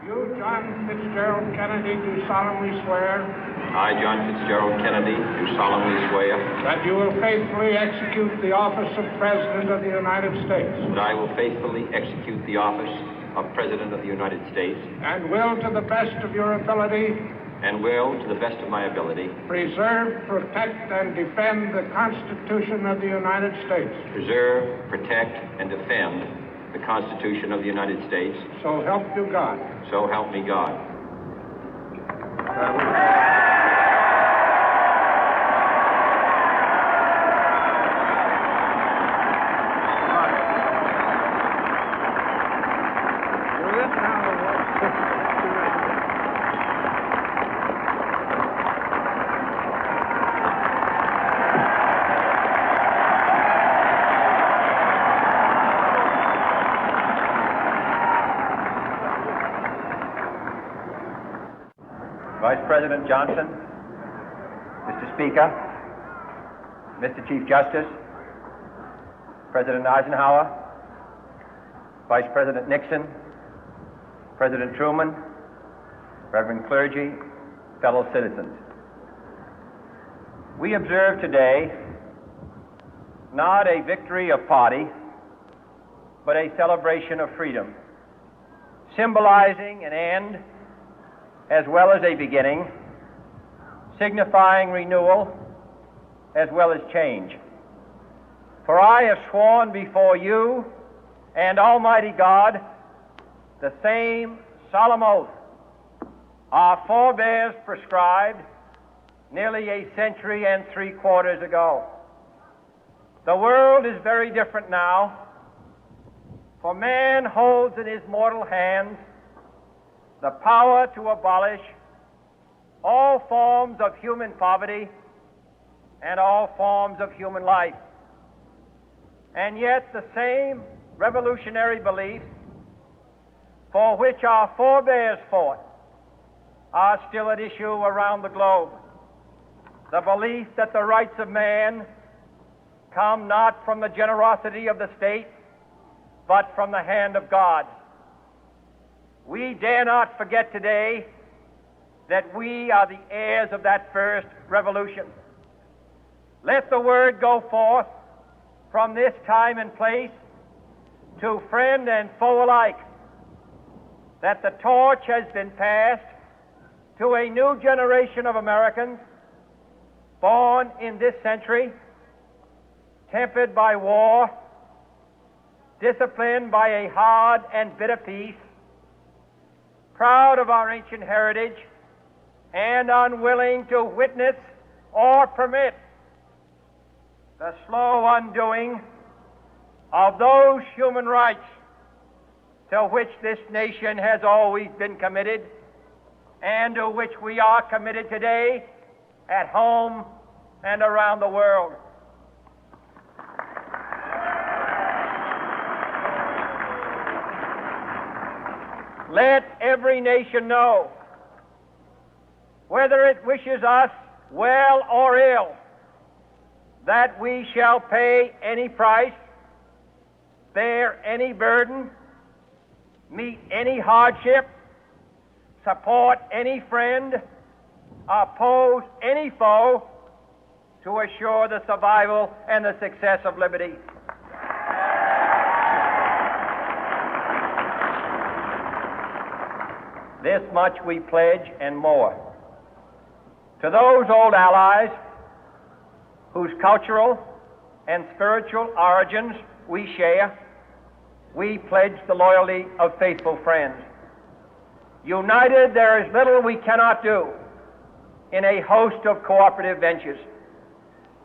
You, John Fitzgerald Kennedy, do solemnly swear. I, John Fitzgerald Kennedy, do solemnly swear. That you will faithfully execute the office of President of the United States. That I will faithfully execute the office of President of the United States. And will, to the best of your ability. And will, to the best of my ability. Preserve, protect, and defend the Constitution of the United States. Preserve, protect, and defend the Constitution of the United States. So help you God. So help me God. Vice President Johnson, Mr. Speaker, Mr. Chief Justice, President Eisenhower, Vice President Nixon, President Truman, Reverend clergy, fellow citizens. We observe today not a victory of party, but a celebration of freedom, symbolizing an end as well as a beginning, signifying renewal as well as change. For I have sworn before you and Almighty God the same solemn oath our forebears prescribed nearly a century and 3/4 ago. The world is very different now, for man holds in his mortal hands the power to abolish all forms of human poverty and all forms of human life. And yet the same revolutionary beliefs for which our forebears fought are still at issue around the globe. The belief that the rights of man come not from the generosity of the state, but from the hand of God. We dare not forget today that we are the heirs of that first revolution. Let the word go forth from this time and place to friend and foe alike that the torch has been passed to a new generation of Americans born in this century, tempered by war, disciplined by a hard and bitter peace, proud of our ancient heritage, and unwilling to witness or permit the slow undoing of those human rights to which this nation has always been committed and to which we are committed today at home and around the world. Let every nation know, whether it wishes us well or ill, that we shall pay any price, bear any burden, meet any hardship, support any friend, oppose any foe to assure the survival and the success of liberty. This much we pledge and more. To those old allies whose cultural and spiritual origins we share, we pledge the loyalty of faithful friends. United, there is little we cannot do in a host of cooperative ventures.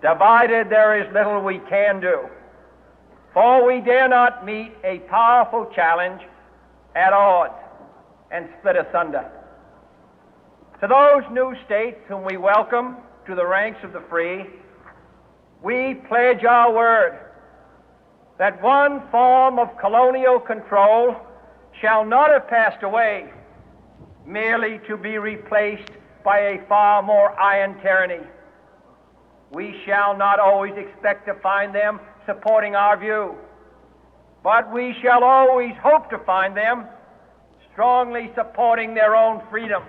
Divided, there is little we can do, for we dare not meet a powerful challenge at odds and split asunder. To those new states whom we welcome to the ranks of the free, we pledge our word that one form of colonial control shall not have passed away, merely to be replaced by a far more iron tyranny. We shall not always expect to find them supporting our view, but we shall always hope to find them strongly supporting their own freedom,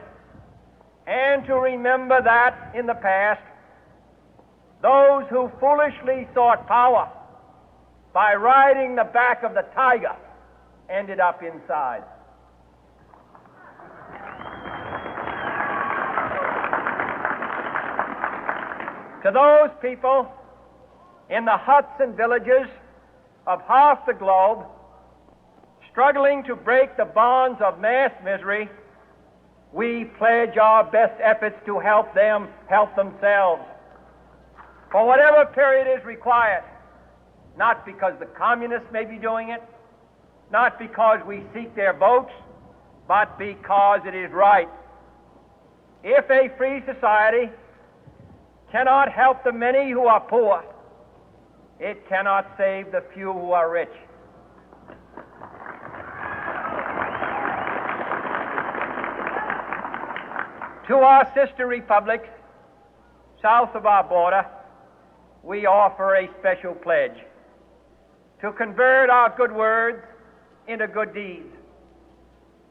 and to remember that in the past, those who foolishly sought power by riding the back of the tiger ended up inside. To those people in the huts and villages of half the globe struggling to break the bonds of mass misery, we pledge our best efforts to help them help themselves for whatever period is required, not because the communists may be doing it, not because we seek their votes, but because it is right. If a free society cannot help the many who are poor, it cannot save the few who are rich. To our sister republics south of our border, we offer a special pledge to convert our good words into good deeds,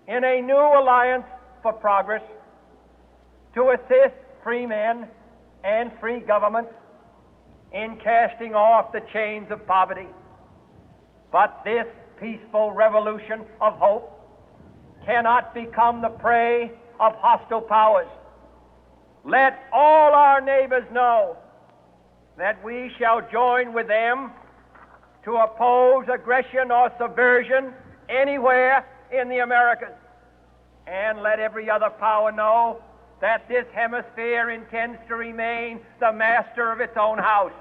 in a new alliance for progress, to assist free men and free governments in casting off the chains of poverty. But this peaceful revolution of hope cannot become the prey of hostile powers. Let all our neighbors know that we shall join with them to oppose aggression or subversion anywhere in the Americas. And let every other power know that this hemisphere intends to remain the master of its own house.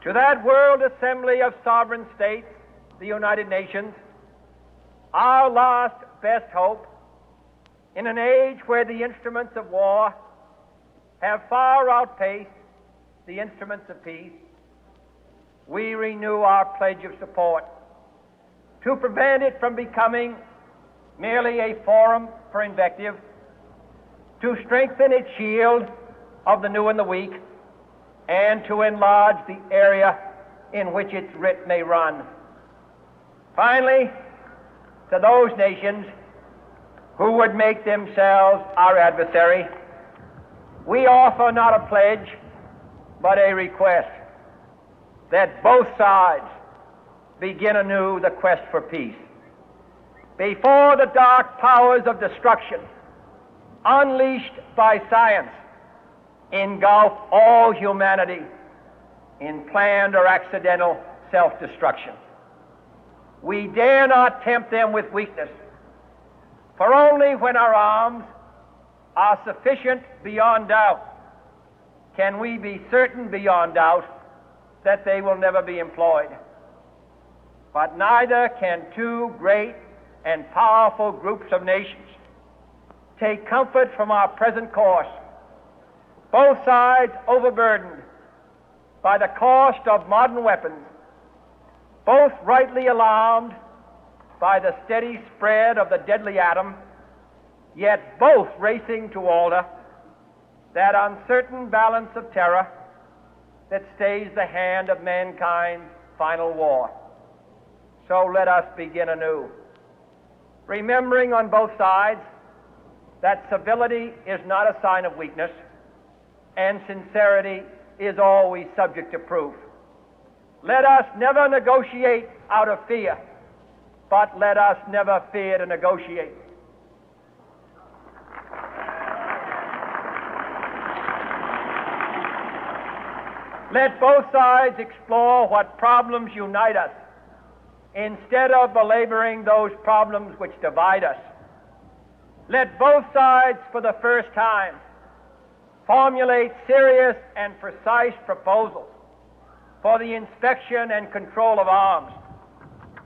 To that World Assembly of Sovereign States, the United Nations, our last best hope, in an age where the instruments of war have far outpaced the instruments of peace, we renew our pledge of support to prevent it from becoming merely a forum for invective, to strengthen its shield of the new and the weak, and to enlarge the area in which its writ may run. Finally, to those nations who would make themselves our adversary, we offer not a pledge, but a request that both sides begin anew the quest for peace. Before the dark powers of destruction, unleashed by science, engulf all humanity in planned or accidental self-destruction, we dare not tempt them with weakness, for only when our arms are sufficient beyond doubt can we be certain beyond doubt that they will never be employed. But neither can two great and powerful groups of nations take comfort from our present course, both sides overburdened by the cost of modern weapons, both rightly alarmed by the steady spread of the deadly atom, yet both racing to alter that uncertain balance of terror that stays the hand of mankind's final war. So let us begin anew, remembering on both sides that civility is not a sign of weakness, and sincerity is always subject to proof. Let us never negotiate out of fear, but let us never fear to negotiate. Let both sides explore what problems unite us, instead of belaboring those problems which divide us. Let both sides, for the first time, formulate serious and precise proposals for the inspection and control of arms,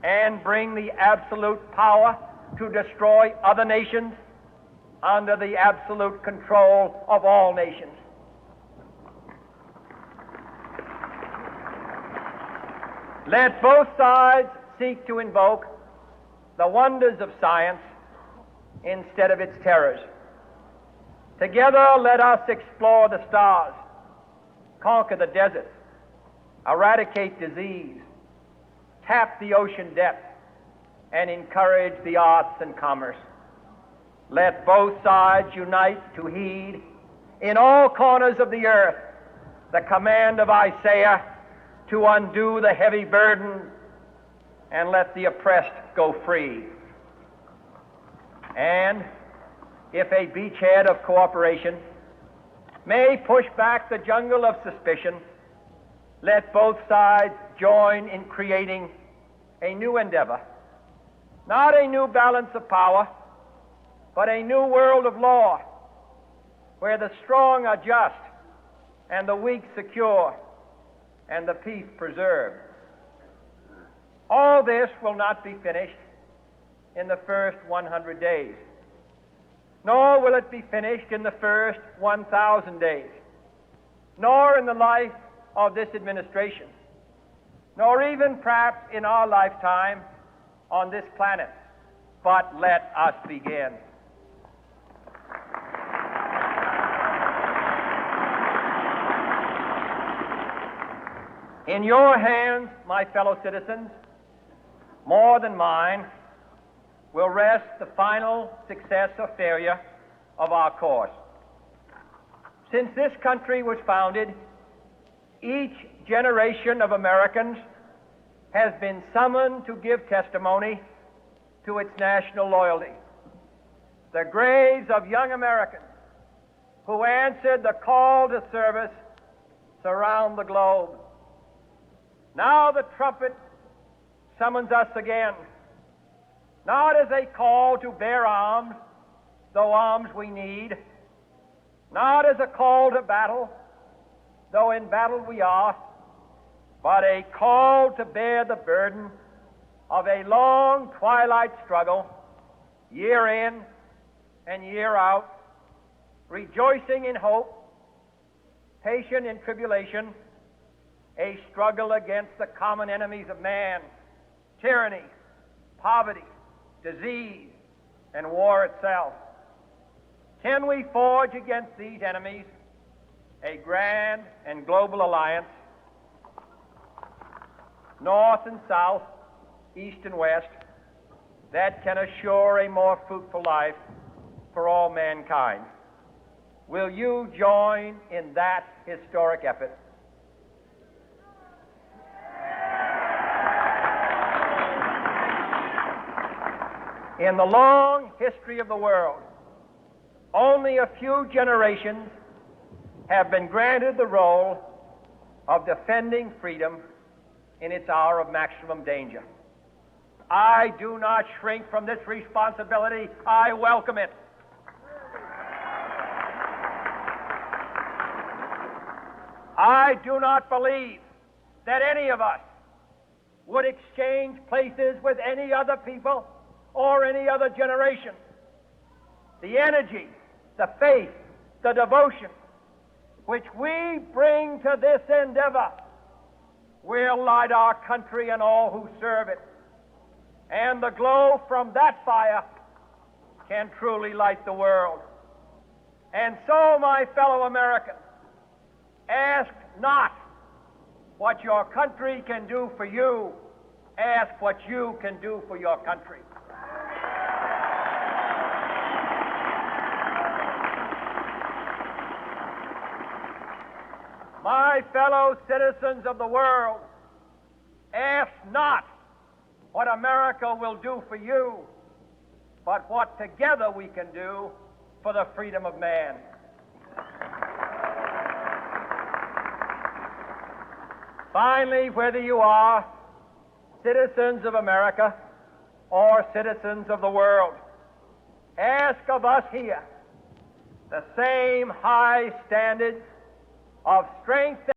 and bring the absolute power to destroy other nations under the absolute control of all nations. Let both sides seek to invoke the wonders of science instead of its terrors. Together, let us explore the stars, conquer the deserts, eradicate disease, tap the ocean depth, and encourage the arts and commerce. Let both sides unite to heed in all corners of the earth the command of Isaiah to undo the heavy burden and let the oppressed go free. And if a beachhead of cooperation may push back the jungle of suspicion, let both sides join in creating a new endeavor, not a new balance of power, but a new world of law, where the strong are just and the weak secure and the peace preserved. All this will not be finished in the first 100 days, nor will it be finished in the first 1,000 days, nor in the life of this administration, nor even perhaps in our lifetime on this planet. But let us begin. In your hands, my fellow citizens, more than mine, will rest the final success or failure of our course. Since this country was founded, each generation of Americans has been summoned to give testimony to its national loyalty. The graves of young Americans who answered the call to service surround the globe. Now the trumpet summons us again, not as a call to bear arms, though arms we need, not as a call to battle, though in battle we are, but a call to bear the burden of a long twilight struggle, year in and year out, rejoicing in hope, patient in tribulation, a struggle against the common enemies of man, tyranny, poverty, disease, and war itself. Can we forge against these enemies a grand and global alliance, north and south, east and west, that can assure a more fruitful life for all mankind? Will you join in that historic effort? In the long history of the world, only a few generations have been granted the role of defending freedom in its hour of maximum danger. I do not shrink from this responsibility. I welcome it. I do not believe that any of us would exchange places with any other people or any other generation. The energy, the faith, the devotion which we bring to this endeavor will light our country and all who serve it. And the glow from that fire can truly light the world. And so, my fellow Americans, ask not what your country can do for you, ask what you can do for your country. My fellow citizens of the world, ask not what America will do for you, but what together we can do for the freedom of man. Finally, whether you are citizens of America or citizens of the world, ask of us here the same high standards of strength